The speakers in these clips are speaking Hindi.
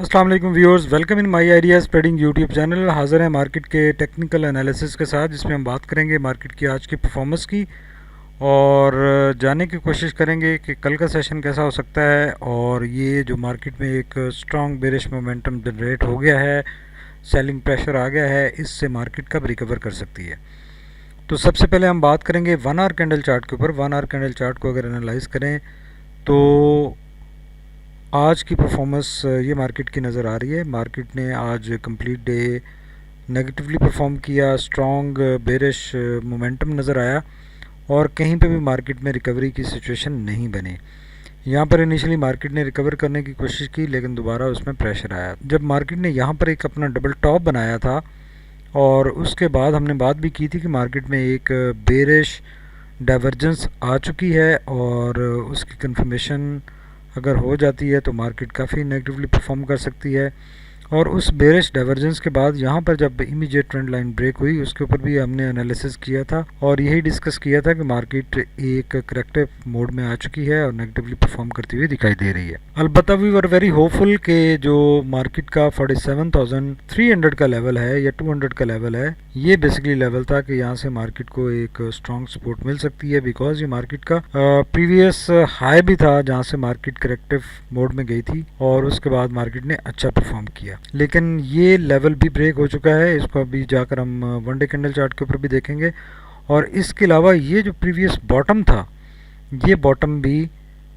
अस्सलाम वालेकुम viewers, welcome in my ideas trading YouTube channel. हाज़िर है मार्केट के टेक्निकल एनालिसिस के साथ, जिसमें हम बात करेंगे मार्केट की आज की परफॉर्मेंस की और जानने की कोशिश करेंगे कि कल का सेशन कैसा हो सकता है। और ये जो मार्केट में एक स्ट्रॉन्ग बेरिश मोमेंटम जनरेट हो गया है, सेलिंग प्रेशर आ गया है, इससे मार्केट कब रिकवर कर सकती है। तो सबसे पहले हम बात करेंगे 1 आवर कैंडल चार्ट के ऊपर। 1 आवर कैंडल चार्ट को अगर एनालाइज करें तो आज की परफॉर्मेंस ये मार्केट की नज़र आ रही है। मार्केट ने आज कंप्लीट डे नेगेटिवली परफॉर्म किया, स्ट्रॉन्ग बेरिश मोमेंटम नज़र आया और कहीं पे भी मार्केट में रिकवरी की सिचुएशन नहीं बनी। यहाँ पर इनिशियली मार्केट ने रिकवर करने की कोशिश की, लेकिन दोबारा उसमें प्रेशर आया। जब मार्केट ने यहाँ पर एक अपना डबल टॉप बनाया था और उसके बाद हमने बात भी की थी कि मार्केट में एक बेरिश डाइवर्जेंस आ चुकी है और उसकी कंफर्मेशन अगर हो जाती है तो मार्केट काफ़ी नेगेटिवली परफॉर्म कर सकती है। और उस बेरिश डाइवर्जेंस के बाद यहाँ पर जब इमीडिएट ट्रेंड लाइन ब्रेक हुई, उसके ऊपर भी हमने एनालिसिस किया था और यही डिस्कस किया था कि मार्केट एक करेक्टिव मोड में आ चुकी है और नेगेटिवली परफॉर्म करती हुई दिखाई दे रही है। अलबत्ता वी वर वेरी होपफुल कि जो मार्केट का 47,300 का लेवल है या 200 का लेवल है, ये बेसिकली लेवल था कि यहाँ से मार्केट को एक स्ट्रॉन्ग सपोर्ट मिल सकती है, बिकॉज ये मार्केट का प्रीवियस हाई भी था जहाँ से मार्केट करेक्टिव मोड में गई थी और उसके बाद मार्केट ने अच्छा परफॉर्म किया। लेकिन ये लेवल भी ब्रेक हो चुका है। इसको अभी जाकर हम वन डे कैंडल चार्ट के ऊपर भी देखेंगे। और इसके अलावा ये जो प्रीवियस बॉटम था, ये बॉटम भी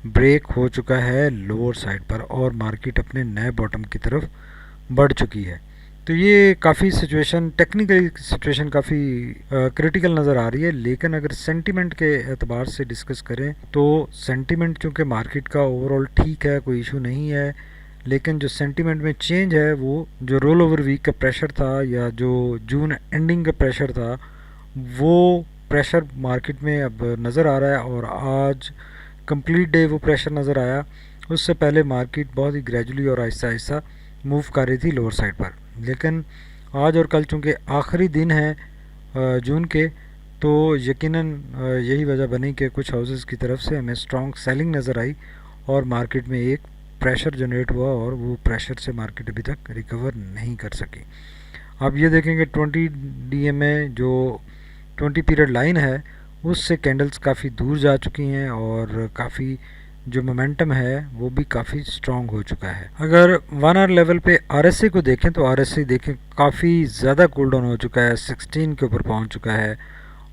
ब्रेक हो चुका है लोअर साइड पर और मार्केट अपने नए बॉटम की तरफ बढ़ चुकी है। तो ये काफ़ी सिचुएशन, टेक्निकली सिचुएशन काफ़ी क्रिटिकल नज़र आ रही है। लेकिन अगर सेंटीमेंट के एतबार से डिस्कस करें तो सेंटीमेंट चूँकि मार्केट का ओवरऑल ठीक है, कोई इशू नहीं है, लेकिन जो सेंटीमेंट में चेंज है वो जो रोल ओवर वीक का प्रेशर था या जो जून एंडिंग का प्रेशर था, वो प्रेशर मार्केट में अब नज़र आ रहा है। और आज कंप्लीट डे वो प्रेशर नज़र आया। उससे पहले मार्केट बहुत ही ग्रेजुअली और आहिस्ता आहिस्ता मूव कर रही थी लोअर साइड पर। लेकिन आज और कल चूँकि आखिरी दिन है जून के, तो यकीनन यही वजह बनी कि कुछ हाउसेस की तरफ से हमें स्ट्रॉन्ग सेलिंग नज़र आई और मार्केट में एक प्रेशर जनरेट हुआ और वो प्रेशर से मार्केट अभी तक रिकवर नहीं कर सकी। आप ये देखेंगे 20 डीएम में जो 20 पीरियड लाइन है, उससे कैंडल्स काफ़ी दूर जा चुकी हैं और काफ़ी जो मोमेंटम है वो भी काफ़ी स्ट्रॉन्ग हो चुका है। अगर 1 आवर लेवल पे आरएसआई को देखें तो आरएसआई देखें काफ़ी ज़्यादा कूल डाउन हो चुका है, 16 के ऊपर पहुंच चुका है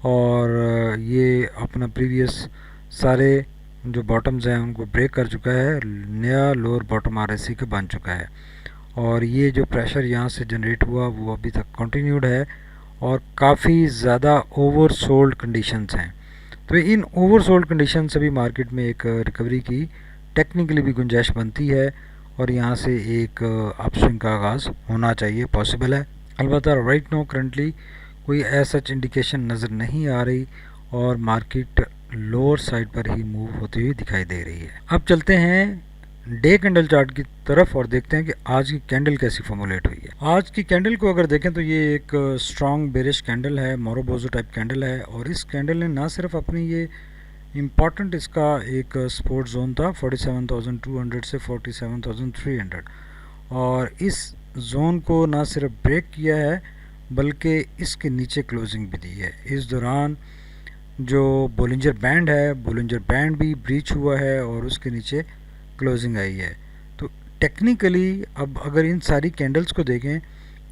और ये अपना प्रीवियस सारे जो बॉटम्स हैं उनको ब्रेक कर चुका है। नया लोअर बॉटम आरएसआई का बन चुका है और ये जो प्रेशर यहाँ से जनरेट हुआ वो अभी तक कंटिन्यूड है और काफ़ी ज़्यादा ओवर सोल्ड कंडीशंस हैं। तो इन ओवर सोल्ड कंडीशन से भी मार्केट में एक रिकवरी की टेक्निकली भी गुंजाइश बनती है और यहाँ से एक अपस्विंग का आगाज़ होना चाहिए, पॉसिबल है। अलबत्ता राइट नो करंटली कोई ऐसा इंडिकेशन नज़र नहीं आ रही और मार्केट लोअर साइड पर ही मूव होती हुई दिखाई दे रही है। अब चलते हैं डे कैंडल चार्ट की तरफ और देखते हैं कि आज की कैंडल कैसी फॉर्मुलेट हुई है। आज की कैंडल को अगर देखें तो ये एक स्ट्रॉन्ग बेरिश कैंडल है, मोरोबोजो टाइप कैंडल है और इस कैंडल ने ना सिर्फ अपनी ये इम्पॉर्टेंट इसका एक सपोर्ट जोन था 47,200 से 47,300 और इस जोन को ना सिर्फ ब्रेक किया है बल्कि इसके नीचे क्लोजिंग भी दी है। इस दौरान जो बोलिंजर बैंड है, बोलिंजर बैंड भी ब्रीच हुआ है और उसके नीचे क्लोजिंग आई है। तो टेक्निकली अब अगर इन सारी कैंडल्स को देखें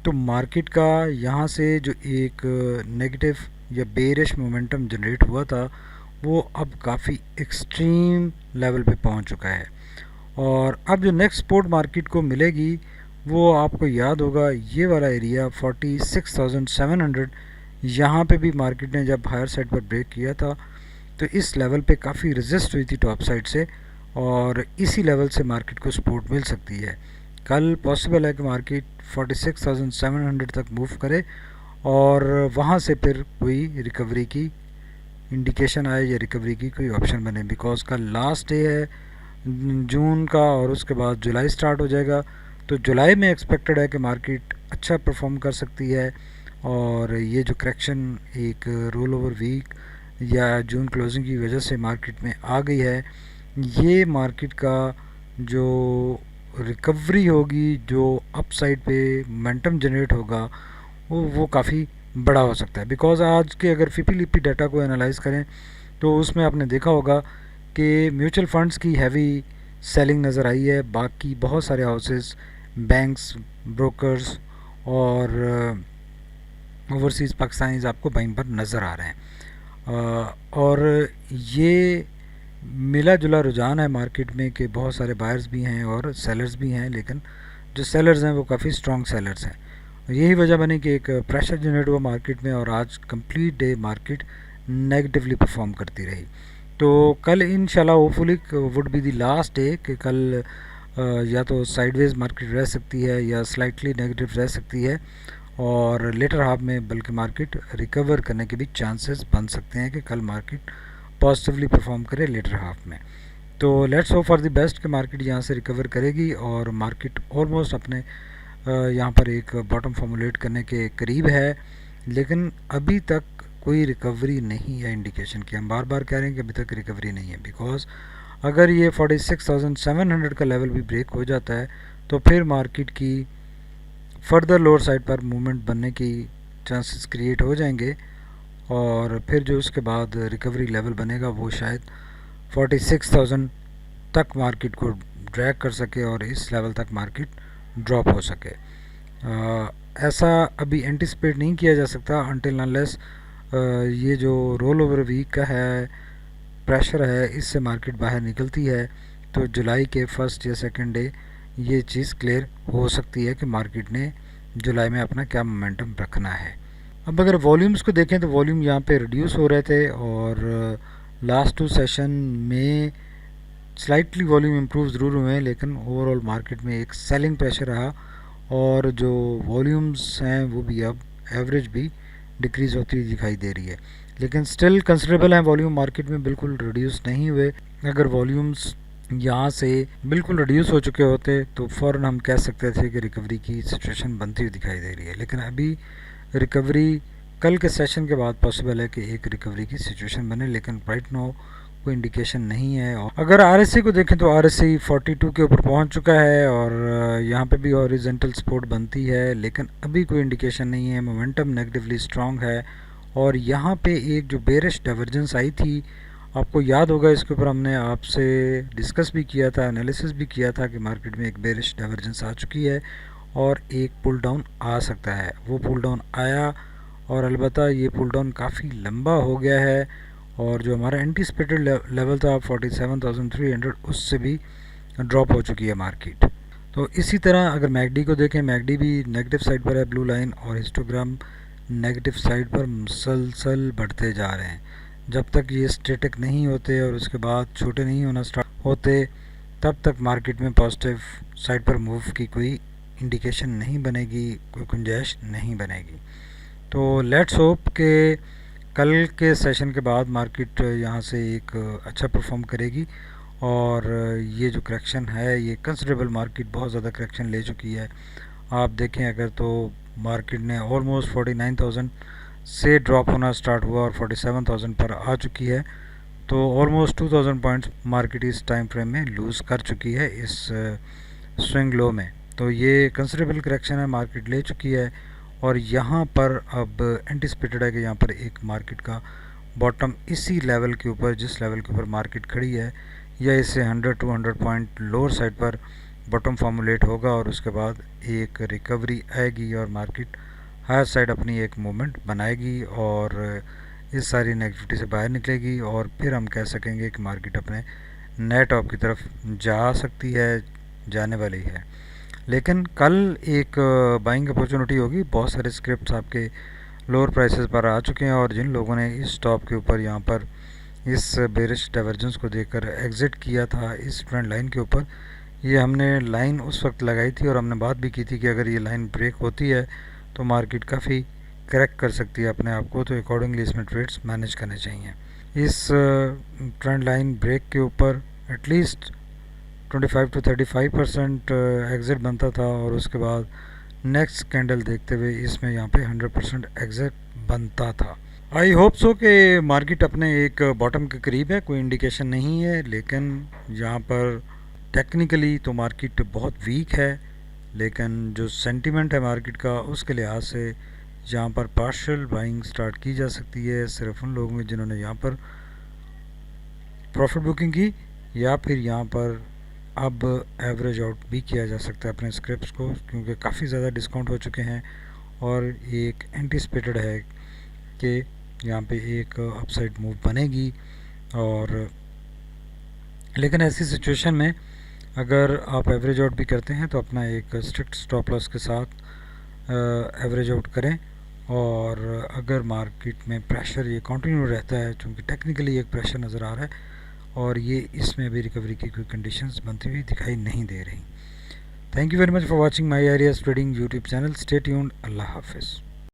तो मार्केट का यहाँ से जो एक नेगेटिव या बेरिश मोमेंटम जनरेट हुआ था वो अब काफ़ी एक्सट्रीम लेवल पे पहुँच चुका है और अब जो नेक्स्ट सपोर्ट मार्केट को मिलेगी वो आपको याद होगा ये वाला एरिया 46,700। यहाँ पे भी मार्केट ने जब हायर साइड पर ब्रेक किया था तो इस लेवल पे काफ़ी रेजिस्ट हुई थी टॉप साइड से और इसी लेवल से मार्केट को सपोर्ट मिल सकती है। कल पॉसिबल है कि मार्केट 46,700 तक मूव करे और वहाँ से फिर कोई रिकवरी की इंडिकेशन आए या रिकवरी की कोई ऑप्शन बने, बिकॉज कल लास्ट डे है जून का और उसके बाद जुलाई स्टार्ट हो जाएगा। तो जुलाई में एक्सपेक्टेड है कि मार्केट अच्छा परफॉर्म कर सकती है और ये जो करेक्शन एक रोल ओवर वीक या जून क्लोजिंग की वजह से मार्केट में आ गई है, ये मार्केट का जो रिकवरी होगी, जो अप साइड पे मोमेंटम जनरेट होगा वो काफ़ी बड़ा हो सकता है। बिकॉज आज के अगर फिपी लिपी डाटा को एनालाइज करें तो उसमें आपने देखा होगा कि म्यूचुअल फंड्स की हैवी सेलिंग नज़र आई है, बाकी बहुत सारे हाउसेस, बैंक्स, ब्रोकर्स और ओवरसीज़ पाकिस्तानीज आपको बाइंग पर नज़र आ रहे हैं। और ये मिला जुला रुझान है मार्केट में कि बहुत सारे बायर्स भी हैं और सेलर्स भी हैं, लेकिन जो सेलर्स हैं वो काफ़ी स्ट्रॉन्ग सेलर्स हैं। यही वजह बनी कि एक प्रेशर जनरेट हुआ मार्केट में और आज complete day market negatively perform करती रही। तो कल इंशाल्लाह hopefully would be the last day कि कल या तो साइडवेज मार्केट रह सकती है या स्लाइटली नेगेटिव रह सकती है, और लेटर हाफ में बल्कि मार्केट रिकवर करने के भी चांसेस बन सकते हैं कि कल मार्केट पॉजिटिवली परफॉर्म करे लेटर हाफ में। तो let's hope for the best कि मार्केट यहाँ से रिकवर करेगी और मार्केट ऑलमोस्ट अपने यहाँ पर एक बॉटम फॉर्मुलेट करने के करीब है, लेकिन अभी तक कोई रिकवरी नहीं है इंडिकेशन की। हम बार बार कह रहे हैं कि अभी तक रिकवरी नहीं है, बिकॉज अगर ये 46,700 का लेवल भी ब्रेक हो जाता है तो फिर मार्केट की फर्दर लोअर साइड पर मूवमेंट बनने की चांसेस क्रिएट हो जाएंगे, और फिर जो उसके बाद रिकवरी लेवल बनेगा वो शायद 46,000 तक मार्केट को ड्रैग कर सके और इस लेवल तक मार्केट ड्रॉप हो सके। ऐसा अभी एंटिसिपेट नहीं किया जा सकता अनटिल अनलेस ये जो रोल ओवर वीक का है प्रेशर है इससे मार्केट बाहर निकलती है, तो जुलाई के फर्स्ट या सेकंड डे ये चीज़ क्लियर हो सकती है कि मार्केट ने जुलाई में अपना क्या मोमेंटम रखना है। अब अगर वॉल्यूम्स को देखें तो वॉल्यूम यहाँ पे रिड्यूस हो रहे थे और लास्ट 2 सेशन में स्लाइटली वॉल्यूम इम्प्रूव ज़रूर हुए हैं, लेकिन ओवरऑल मार्केट में एक सेलिंग प्रेशर रहा और जो वॉल्यूम्स हैं वो भी अब एवरेज भी डिक्रीज़ होती हुई दिखाई दे रही है, लेकिन स्टिल कंसिडरेबल हैं वॉल्यूम मार्केट में, बिल्कुल रिड्यूस नहीं हुए। अगर वॉल्यूम्स यहाँ से बिल्कुल रिड्यूस हो चुके होते तो फ़ौरन हम कह सकते थे कि रिकवरी की सिचुएशन बनती हुई दिखाई दे रही है, लेकिन अभी रिकवरी कल के सेशन के बाद पॉसिबल है कि एक रिकवरी की सिचुएशन बने, लेकिन राइट नाउ कोई इंडिकेशन नहीं है। और अगर आरएससी को देखें तो आरएससी 42 के ऊपर पहुंच चुका है और यहाँ पे भी हॉरिजॉन्टल सपोर्ट बनती है, लेकिन अभी कोई इंडिकेशन नहीं है। मोमेंटम नेगेटिवली स्ट्रॉन्ग है और यहाँ पे एक जो बेरिश डाइवर्जेंस आई थी, आपको याद होगा इसके ऊपर हमने आपसे डिस्कस भी किया था, एनालिसिस भी किया था कि मार्केट में एक बेरिश डाइवर्जेंस आ चुकी है और एक पुल डाउन आ सकता है। वो पुल डाउन आया और अलबत्ता ये पुल डाउन काफ़ी लंबा हो गया है और जो हमारा एंटीसिपेटेड लेवल था 47,300 उससे भी ड्रॉप हो चुकी है मार्केट। तो इसी तरह अगर मैकडी को देखें, मैकडी भी नेगेटिव साइड पर है, ब्लू लाइन और हिस्टोग्राम नेगेटिव साइड पर मुसलसल बढ़ते जा रहे हैं। जब तक ये स्टेटिक नहीं होते और उसके बाद छोटे नहीं होना स्टार्ट होते तब तक मार्केट में पॉजिटिव साइड पर मूव की कोई इंडिकेशन नहीं बनेगी, कोई गुंजाइश नहीं बनेगी। तो लेट्स होप कि कल के सेशन के बाद मार्केट यहाँ से एक अच्छा परफॉर्म करेगी और ये जो करेक्शन है ये कंसिडरेबल, मार्केट बहुत ज़्यादा करेक्शन ले चुकी है। आप देखें अगर तो मार्केट ने ऑलमोस्ट 49,000 से ड्रॉप होना स्टार्ट हुआ और 47,000 पर आ चुकी है, तो ऑलमोस्ट 2,000 पॉइंट्स मार्केट इस टाइम फ्रेम में लूज़ कर चुकी है इस स्विंग लो में। तो ये कंसिडरेबल करेक्शन है मार्केट ले चुकी है और यहाँ पर अब एंटिसिपेटेड है कि यहाँ पर एक मार्केट का बॉटम इसी लेवल के ऊपर, जिस लेवल के ऊपर मार्केट खड़ी है, या इससे 100-200 पॉइंट लोअर साइड पर बॉटम फॉर्मुलेट होगा और उसके बाद एक रिकवरी आएगी और मार्केट हायर साइड अपनी एक मूवमेंट बनाएगी और इस सारी नेगेटिविटी से बाहर निकलेगी और फिर हम कह सकेंगे कि मार्केट अपने नए टॉप की तरफ जा सकती है, जाने वाली है। लेकिन कल एक बाइंग अपॉर्चुनिटी होगी, बहुत सारे स्क्रिप्ट्स आपके लोअर प्राइसेस पर आ चुके हैं और जिन लोगों ने इस टॉप के ऊपर यहाँ पर इस बेरिश डाइवर्जेंस को देखकर एग्ज़िट किया था इस ट्रेंड लाइन के ऊपर, ये हमने लाइन उस वक्त लगाई थी और हमने बात भी की थी कि अगर ये लाइन ब्रेक होती है तो मार्केट काफ़ी करेक्ट कर सकती है अपने आप को, तो अकॉर्डिंगली इसमें ट्रेड्स मैनेज करने चाहिए। इस ट्रेंड लाइन ब्रेक के ऊपर एटलीस्ट 25-35% एग्ज़िट बनता था और उसके बाद नेक्स्ट कैंडल देखते हुए इसमें यहाँ पे 100% एग्ज़िट बनता था। आई होप सो कि मार्केट अपने एक बॉटम के करीब है, कोई इंडिकेशन नहीं है, लेकिन यहाँ पर टेक्निकली तो मार्केट बहुत वीक है, लेकिन जो सेंटीमेंट है मार्केट का उसके लिहाज से यहाँ पर पार्शियल बाइंग स्टार्ट की जा सकती है सिर्फ उन लोगों में जिन्होंने यहाँ पर प्रॉफिट बुकिंग की, या फिर यहाँ पर अब एवरेज आउट भी किया जा सकता है अपने स्क्रिप्ट्स को, क्योंकि काफ़ी ज़्यादा डिस्काउंट हो चुके हैं और एक एंटिसिपेटेड है कि यहाँ पे एक अपसाइड मूव बनेगी। और लेकिन ऐसी सिचुएशन में अगर आप एवरेज आउट भी करते हैं तो अपना एक स्ट्रिक्ट स्टॉप लॉस के साथ एवरेज आउट करें। और अगर मार्केट में प्रेशर ये कंटिन्यू रहता है, चूँकि टेक्निकली एक प्रेशर नज़र आ रहा है और ये इसमें भी रिकवरी की कोई कंडीशंस बनती हुई दिखाई नहीं दे रही। Thank you very much for watching my Aria's trading YouTube channel. Stay tuned. अल्लाह हाफिज़।